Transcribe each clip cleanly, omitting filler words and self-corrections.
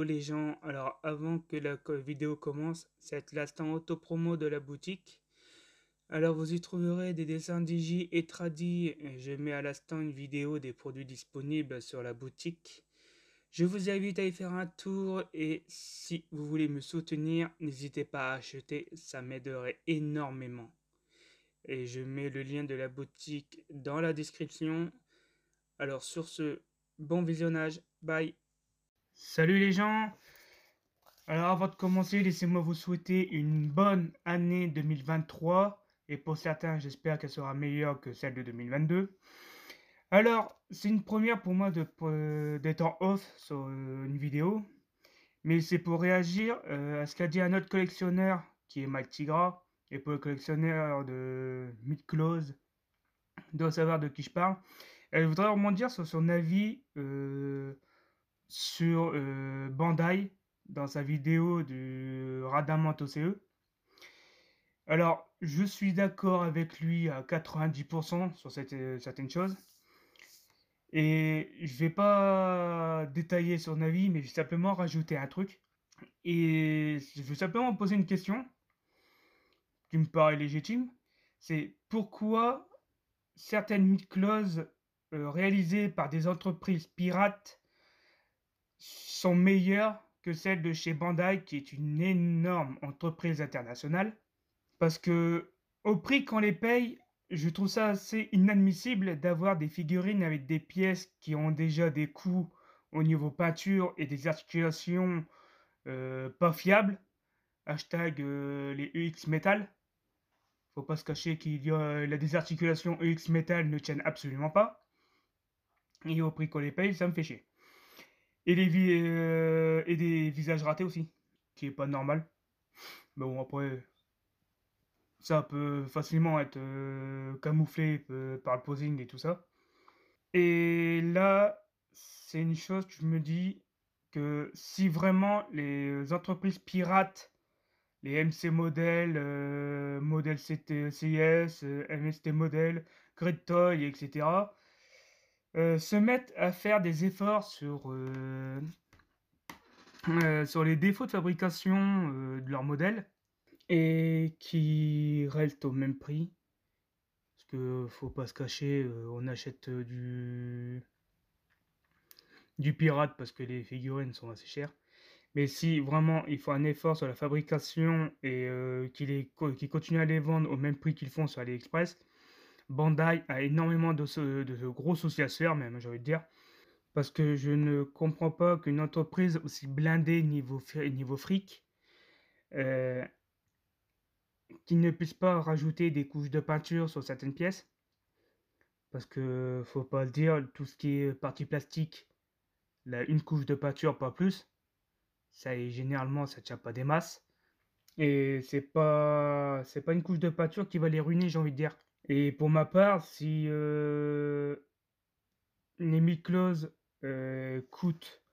les gens, alors avant que la vidéo commence, c'est l'instant auto-promo de la boutique. Alors vous y trouverez des dessins digi et tradi. Je mets à l'instant une vidéo des produits disponibles sur la boutique. Je vous invite à y faire un tour et si vous voulez me soutenir, n'hésitez pas à acheter, ça m'aiderait énormément. Et je mets le lien de la boutique dans la description. Alors sur ce, bon visionnage, bye. Salut les gens. Alors avant de commencer, laissez-moi vous souhaiter une bonne année 2023 et pour certains, j'espère qu'elle sera meilleure que celle de 2022. Alors, c'est une première pour moi d'être en off sur une vidéo, mais c'est pour réagir à ce qu'a dit un autre collectionneur qui est Mike Tigra, et pour le collectionneur de Mid-Close doit savoir de qui je parle. Elle voudrait rebondir sur son avis sur Bandai dans sa vidéo du Radamanto CE. Alors, je suis d'accord avec lui à 90% sur certaines choses. Et je vais pas détailler son avis, mais je vais simplement rajouter un truc. Et je veux simplement poser une question qui me paraît légitime. C'est pourquoi certaines mid-clauses réalisées par des entreprises pirates sont meilleures que celles de chez Bandai, qui est une énorme entreprise internationale. Parce que, au prix qu'on les paye, je trouve ça assez inadmissible d'avoir des figurines avec des pièces qui ont déjà des coûts au niveau peinture et des articulations pas fiables. Hashtag les EX Metal. Faut pas se cacher qu'il y a la désarticulation EX Metal ne tiennent absolument pas. Et au prix qu'on les paye, ça me fait chier. Et des visages ratés aussi, qui est pas normal. Mais bon, après, ça peut facilement être camouflé par le posing et tout ça. Et là, c'est une chose que je me dis que si vraiment les entreprises pirates, les MC Model, Model CIS, MST Model, Great Toy, etc., se mettent à faire des efforts sur les défauts de fabrication de leurs modèles et qui restent au même prix. Parce que faut pas se cacher, on achète du pirate parce que les figurines sont assez chères. Mais si vraiment il faut un effort sur la fabrication et qu'ils continuent à les vendre au même prix qu'ils font sur AliExpress, Bandai a énormément de gros soucis à se faire, même, j'ai envie de dire. Parce que je ne comprends pas qu'une entreprise aussi blindée niveau fric, euh, qui ne puisse pas rajouter des couches de peinture sur certaines pièces. Parce que, faut pas le dire, tout ce qui est partie plastique, là, une couche de peinture, pas plus. Ça, et généralement, ça tient pas des masses. Et c'est pas une couche de peinture qui va les ruiner, j'ai envie de dire. Et pour ma part, si les Miklos coûtent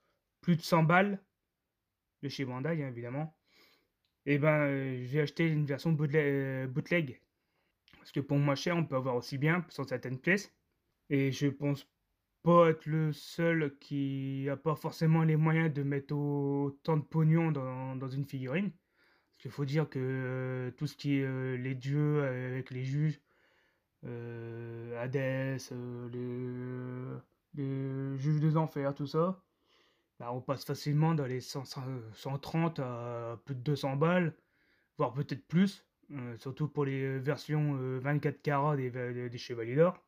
plus de 100 balles, de chez Bandai, hein, évidemment, et ben, je vais acheter une version bootleg. Parce que pour moins cher, on peut avoir aussi bien sur certaines pièces. Et je pense pas être le seul qui a pas forcément les moyens de mettre autant de pognon dans une figurine. Parce qu'il faut dire que tout ce qui est les dieux avec les juges, Hadès, les juges des enfers, tout ça, bah, on passe facilement dans les 130 à plus de 200 balles, voire peut-être plus, surtout pour les versions 24 carats des Chevaliers d'Or.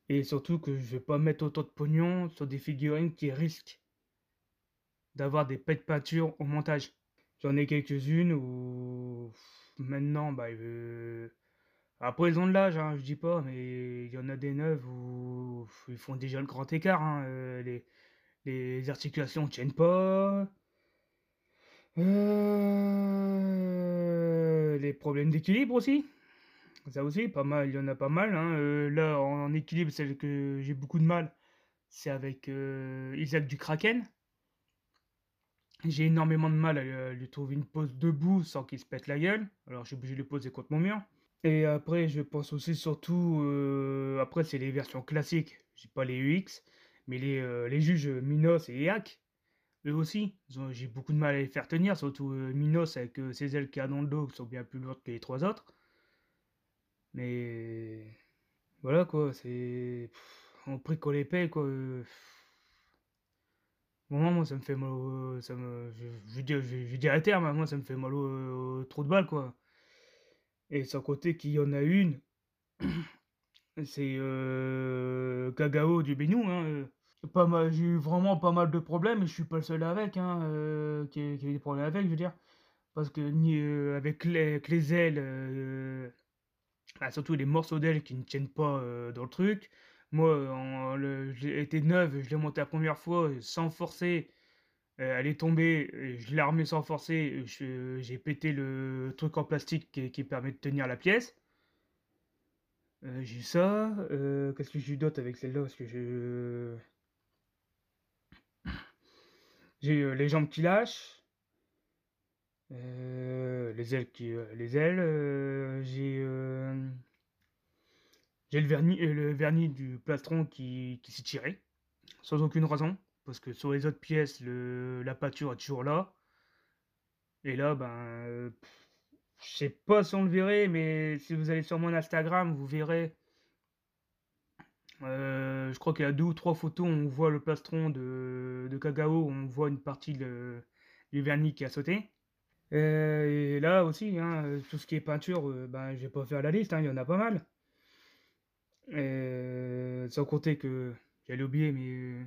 Et surtout que je vais pas mettre autant de pognon sur des figurines qui risquent d'avoir des pets de peinture au montage. J'en ai quelques-unes où maintenant, bah, après ils ont de l'âge, hein, je dis pas, mais il y en a des neuves où ils font déjà le grand écart. Hein, les articulations tiennent pas. Les problèmes d'équilibre aussi. Ça aussi, pas mal, il y en a pas mal. Hein. Là, en équilibre, celle que j'ai beaucoup de mal, c'est avec Isaac du Kraken. J'ai énormément de mal à lui trouver une pose debout sans qu'il se pète la gueule. Alors, je suis obligé de le poser contre mon mur. Et après, je pense aussi surtout. Après, c'est les versions classiques. J'ai pas les UX, mais les juges Minos et EAC. eux aussi, j'ai beaucoup de mal à les faire tenir, surtout Minos avec ses ailes qu'il y a dans le dos qui sont bien plus lourdes que les trois autres. Mais voilà quoi, c'est en prix qu'on les paye quoi. Moi ça me fait mal ça me je dis à terme, moi ça me fait mal au trou de balle quoi. Et sans compter qu'il y en a une, c'est Kagao du Bénou, hein. Pas mal, j'ai eu vraiment pas mal de problèmes et je suis pas le seul avec, hein, qui a eu des problèmes avec, je veux dire. Parce que ni avec les ailes, bah, surtout les morceaux d'ailes qui ne tiennent pas dans le truc. Moi, j'ai été neuve, je l'ai montée la première fois sans forcer, elle est tombée, et je l'ai remis sans forcer, j'ai pété le truc en plastique qui permet de tenir la pièce. J'ai eu ça, qu'est-ce que j'ai eu d'autre avec celle-là? Parce que j'ai les jambes qui lâchent, les ailes, j'ai le vernis du plastron qui s'est tiré, sans aucune raison, parce que sur les autres pièces, la pâture est toujours là. Et là, ben, je sais pas si on le verrait, mais si vous allez sur mon Instagram, vous verrez. Je crois qu'il y a deux ou trois photos où on voit le plastron de Kagao, où on voit une partie du vernis qui a sauté. Et là aussi, hein, tout ce qui est peinture, ben, je vais pas faire la liste, hein, il y en a pas mal. Sans compter que j'allais oublier, mais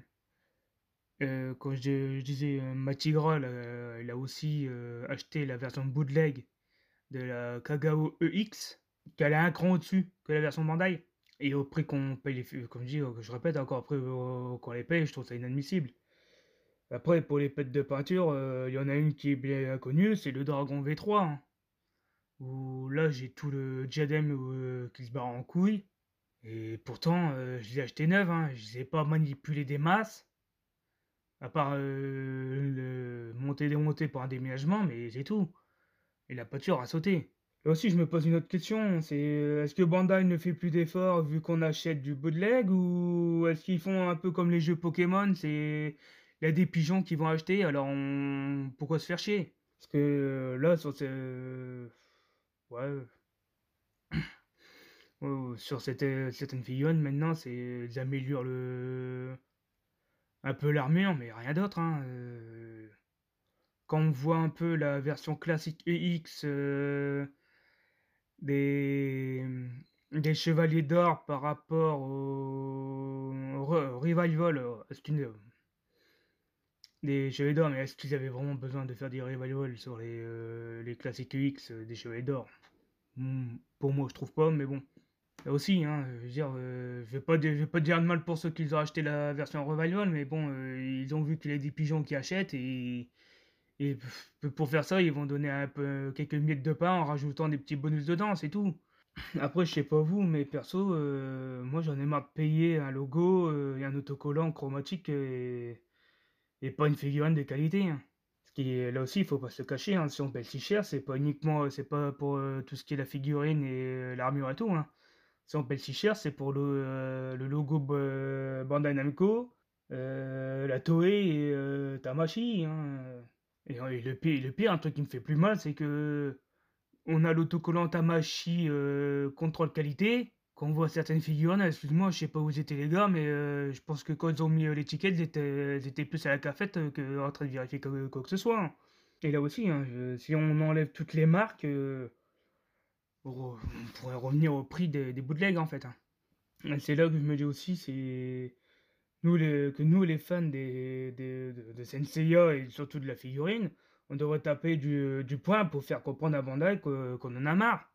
quand je disais Matigra, il a aussi acheté la version bootleg de la Kagao EX, qu'elle est un cran au-dessus que la version Bandai. Et au prix qu'on paye comme je dis, je répète encore, après qu'on les paye, je trouve ça inadmissible. Après, pour les pets de peinture, il y en a une qui est bien connue, c'est le Dragon V3, hein, où là j'ai tout le diadème qui se barre en couille. Et pourtant, je l'ai acheté neuf, hein, je sais pas manipuler des masses, à part le monter-démonter pour un déménagement, mais c'est tout. Et la peinture a sauté. Là aussi, je me pose une autre question, c'est est-ce que Bandai ne fait plus d'efforts vu qu'on achète du bootleg, ou est-ce qu'ils font un peu comme les jeux Pokémon, c'est il y a des pigeons qui vont acheter, alors pourquoi se faire chier? Parce que là, ouais, sur certaines figurines, maintenant, ils améliorent un peu l'armure, mais rien d'autre, hein. Quand on voit un peu la version classique EX, des, des chevaliers d'or par rapport au revival. Des chevaliers d'or, mais est-ce qu'ils avaient vraiment besoin de faire des revival sur les classiques UX des chevaliers d'or? Pour moi, je trouve pas, mais bon. Là aussi, hein, je veux dire, je vais pas dire de mal pour ceux qui ont acheté la version revival, mais bon, ils ont vu qu'il y a des pigeons qui achètent et pour faire ça, ils vont donner un peu quelques miettes de pain en rajoutant des petits bonus dedans, c'est tout. Après, je sais pas vous, mais perso, moi j'en ai marre de payer un logo et un autocollant chromatique et pas une figurine de qualité, hein. Ce qui est, là aussi, il faut pas se le cacher, hein, si on paye si cher, c'est pas pour tout ce qui est la figurine et l'armure et tout, hein. Si on paye si cher, c'est pour le logo Bandai Namco, la Toei et Tamashi, hein. Et le pire, un truc qui me fait plus mal, c'est que on a l'autocollant Tamashi contrôle qualité. Quand on voit certaines figurines, excuse-moi, je sais pas où ils étaient les gars, mais je pense que quand ils ont mis l'étiquette, ils étaient plus à la cafette qu'en train de vérifier quoi que ce soit, hein. Et là aussi, hein, si on enlève toutes les marques, on pourrait revenir au prix des bootlegs en fait, hein. Et c'est là que je me dis aussi, c'est nous les fans de Senseiya et surtout de la figurine, on devrait taper du poing pour faire comprendre à Bandai qu'on en a marre.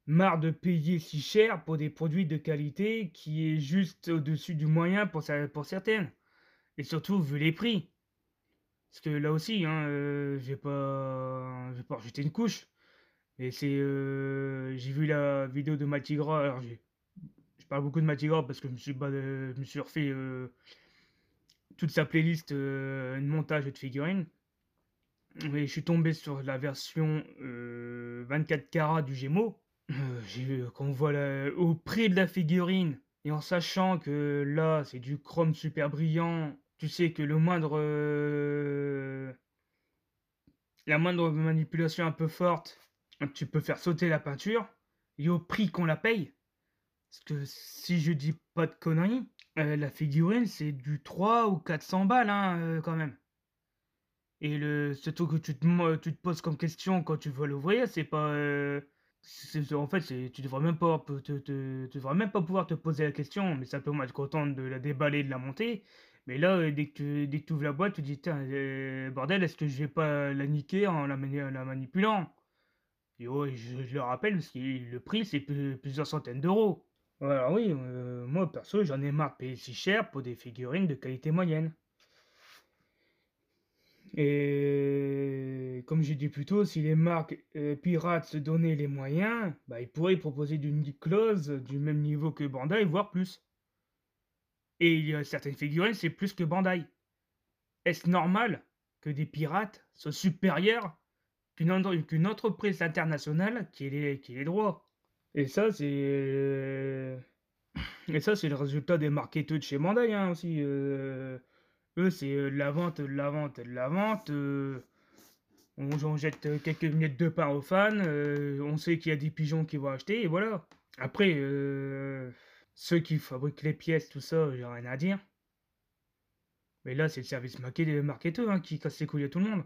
Marre de payer si cher pour des produits de qualité qui est juste au-dessus du moyen pour certaines. Et surtout, vu les prix. Parce que là aussi, hein, je vais pas rajouter une couche. Mais j'ai vu la vidéo de Matigra. Alors, je parle beaucoup de Matigra parce que je me suis refait toute sa playlist de montage de figurines. Mais je suis tombé sur la version 24 carats du Gémeaux. Quand on voit au prix de la figurine, et en sachant que là, c'est du chrome super brillant, tu sais que la moindre manipulation un peu forte, tu peux faire sauter la peinture et au prix qu'on la paye, parce que si je dis pas de conneries, la figurine, c'est du 300 ou 400 balles, hein, quand même. Et ce truc que tu te poses comme question quand tu vas l'ouvrir, c'est pas, en fait, tu devrais même pas tu devrais même pas pouvoir te poser la question, mais simplement être content de la déballer, de la monter. Mais là, dès que tu ouvres la boîte, tu te dis: «Tiens, bordel, est-ce que je vais pas la niquer en la manipulant?» Et ouais, je le rappelle parce que le prix, c'est plusieurs centaines d'euros. Alors oui, moi perso, j'en ai marre de payer si cher pour des figurines de qualité moyenne. Et comme j'ai dit plus tôt, si les marques pirates se donnaient les moyens, bah, ils pourraient proposer d'une clause du même niveau que Bandai, voire plus. Et il y a certaines figurines, c'est plus que Bandai. Est-ce normal que des pirates soient supérieurs qu'une entreprise internationale qui ait les droits? Et ça, c'est le résultat des marketeurs de chez Bandai, hein, aussi. Eux, c'est de la vente, de la vente et de la vente. On jette quelques miettes de pain aux fans, on sait qu'il y a des pigeons qui vont acheter, et voilà. Après, ceux qui fabriquent les pièces, tout ça, j'ai rien à dire. Mais là, c'est le service marketeur, hein, qui casse les couilles à tout le monde.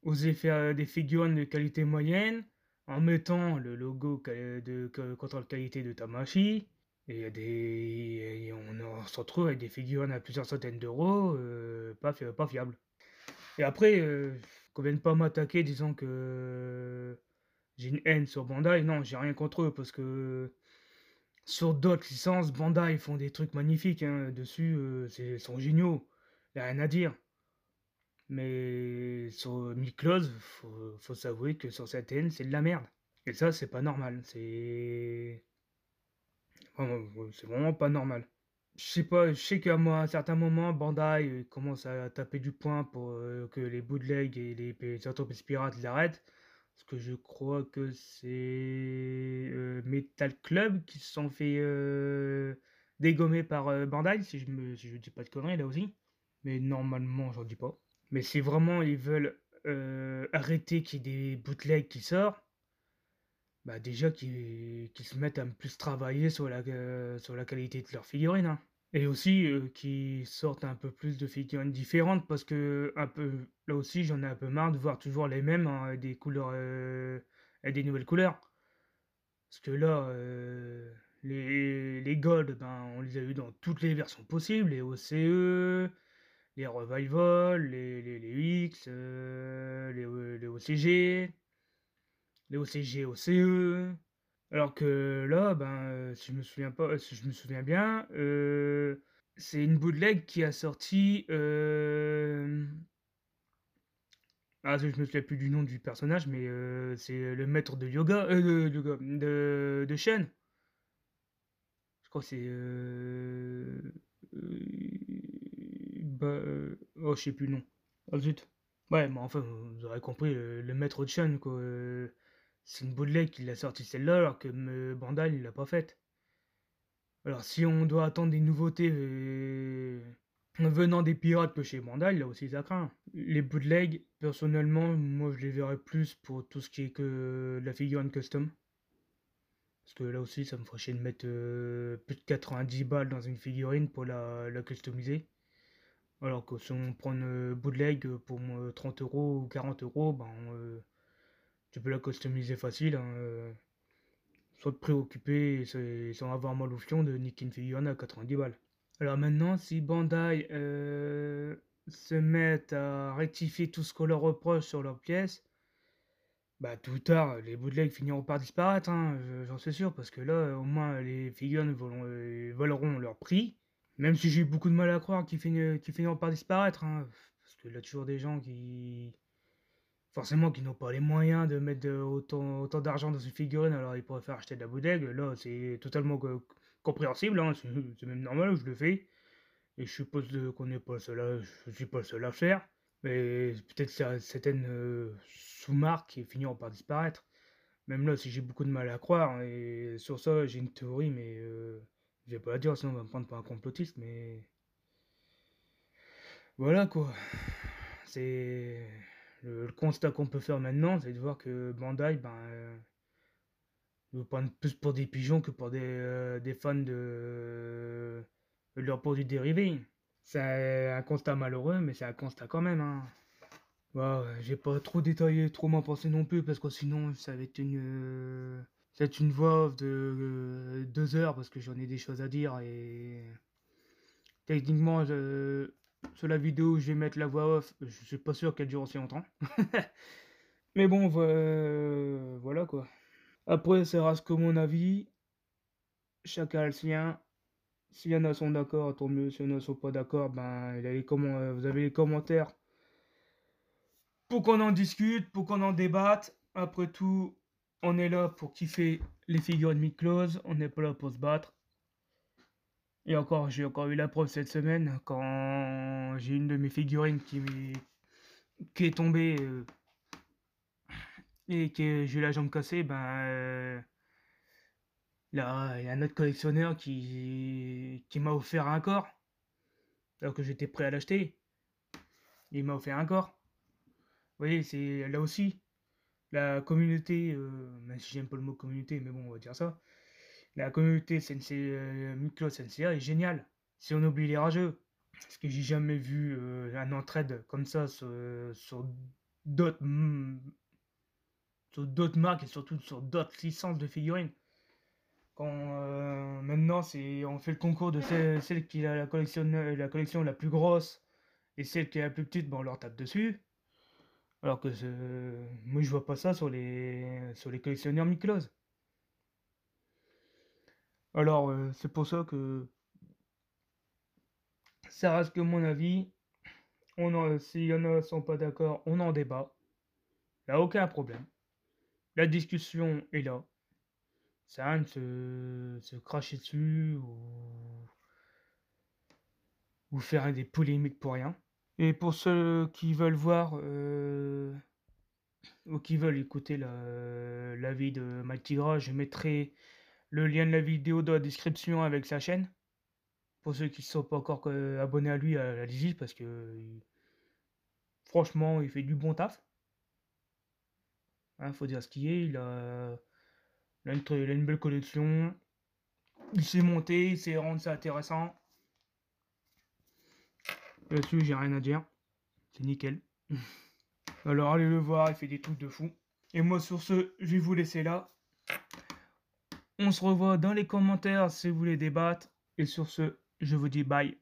Oser faire des figurines de qualité moyenne en mettant le logo de contrôle qualité de Tamashi. Et on se retrouve avec des figurines à plusieurs centaines d'euros, pas fiables. Et après, qu'on vienne pas m'attaquer disant que j'ai une haine sur Bandai. Non, j'ai rien contre eux parce que sur d'autres licences, Bandai font des trucs magnifiques, hein, dessus, sont géniaux. Y a rien à dire. Mais sur Miklos, faut s'avouer que sur cette haine, c'est de la merde. Et ça, c'est pas normal. C'est vraiment pas normal. Je sais pas, je sais qu'à moi, à un certain moment, Bandai commence à taper du poing pour que les bootlegs et les entreprises pirates l'arrêtent. Parce que je crois que c'est Metal Club qui se sont fait dégommer par Bandai, si je dis pas de conneries là aussi. Mais normalement, j'en dis pas. Mais si vraiment ils veulent arrêter qu'il y ait des bootlegs qui sortent, bah déjà qu'ils se mettent à plus travailler sur la qualité de leurs figurines, hein. Et aussi, qu'ils sortent un peu plus de figurines différentes parce que un peu là aussi, j'en ai un peu marre de voir toujours les mêmes, hein, avec des couleurs, avec des nouvelles couleurs. Parce que là, les gold, ben, on les a eu dans toutes les versions possibles, les OCE, les revival, les UX, les OCG, les OCG, OCE. Alors que là, ben, si je me souviens bien, c'est une bootleg qui a sorti, je me souviens plus du nom du personnage, mais c'est le maître de Shen. Je crois que c'est, oh, je sais plus le nom. Ah zut. Ouais, mais enfin, vous aurez compris, le maître de Shen, quoi. C'est une bootleg qui l'a sorti celle-là, alors que Bandai, il l'a pas faite. Alors, si on doit attendre des nouveautés venant des pirates que chez Bandai, là aussi ça craint. Les bootlegs, personnellement, moi je les verrais plus pour tout ce qui est que la figurine custom. Parce que là aussi, ça me ferait chier de mettre plus de 90 balles dans une figurine pour la customiser. Alors que si on prend une bootleg pour 30 euros ou 40 euros, ben, tu peux la customiser facile, hein, sans te préoccuper sans avoir mal au fion de niquer une figurine à 90 balles. Alors maintenant, si Bandai se met à rectifier tout ce qu'on leur reproche sur leurs pièces, bah tout ou tard, les bootlegs finiront par disparaître, hein, j'en suis sûr, parce que là, au moins, les figurines voleront leur prix. Même si j'ai eu beaucoup de mal à croire qu'ils finiront par disparaître, hein, parce qu'il y a toujours des gens forcément, qui n'ont pas les moyens de mettre autant d'argent dans une figurine, alors ils préfèrent acheter de la bootleg. Là, c'est totalement compréhensible, hein, c'est même normal, je le fais. Et je suppose qu'on n'est pas seul je suis pas le seul à faire. Mais peut-être certaines sous-marques qui finiront par disparaître. Même là, si j'ai beaucoup de mal à croire, hein, et sur ça, j'ai une théorie, mais je vais pas la dire, sinon on va me prendre pour un complotiste, mais Voilà quoi. C'est le constat qu'on peut faire maintenant, c'est de voir que Bandai, nous prennent plus pour des pigeons que pour des fans de leurs produits dérivés. C'est un constat malheureux, mais c'est un constat quand même, hein. Bah, ouais, j'ai pas trop détaillé, trop m'en penser non plus, parce que sinon ça va être une voix off de 2 heures, parce que j'en ai des choses à dire, et techniquement, sur la vidéo où je vais mettre la voix off, je suis pas sûr qu'elle dure aussi longtemps. Mais bon, voilà quoi. Après, ça reste que mon avis, chacun a le sien. S'il y en a sont d'accord, tant mieux. S'il y en a sont pas d'accord, vous avez les commentaires pour qu'on en discute, pour qu'on en débatte. Après tout, on est là pour kiffer les figurines mid-close, on n'est pas là pour se battre. Et encore, j'ai encore eu la preuve cette semaine quand j'ai une de mes figurines qui est tombée et que j'ai eu la jambe cassée. Là, il y a un autre collectionneur qui m'a offert un corps, alors que j'étais prêt à l'acheter. Il m'a offert un corps. Vous voyez, c'est là aussi la communauté, même si j'aime pas le mot communauté, mais bon, on va dire ça. La communauté Miklos SNCA est géniale. Si on oublie les rageux. Parce que j'ai jamais vu un entraide comme ça d'autres mm, sur d'autres marques et surtout sur d'autres licences de figurines. Quand maintenant on fait le concours de celle qui a la collection la plus grosse et celle qui est la plus petite, on leur tape dessus. Alors que moi je vois pas ça sur les collectionneurs Miklos. Alors c'est pour ça que ça reste que mon avis. S'il y en a qui sont pas d'accord, on en débat. Il n'y a aucun problème. La discussion est là. Ça rien de se cracher dessus ou faire des polémiques pour rien. Et pour ceux qui veulent voir ou qui veulent écouter l'avis de Maltigra, je mettrai le lien de la vidéo dans la description avec sa chaîne. Pour ceux qui ne sont pas encore abonnés à lui, allez-y parce que franchement, il fait du bon taf. Hein, faut dire ce qui est. Il a une belle collection. Il s'est monté, il sait rendre ça intéressant. Là-dessus, j'ai rien à dire. C'est nickel. Alors allez le voir, il fait des trucs de fou. Et moi sur ce, je vais vous laisser là. On se revoit dans les commentaires si vous voulez débattre. Et sur ce, je vous dis bye.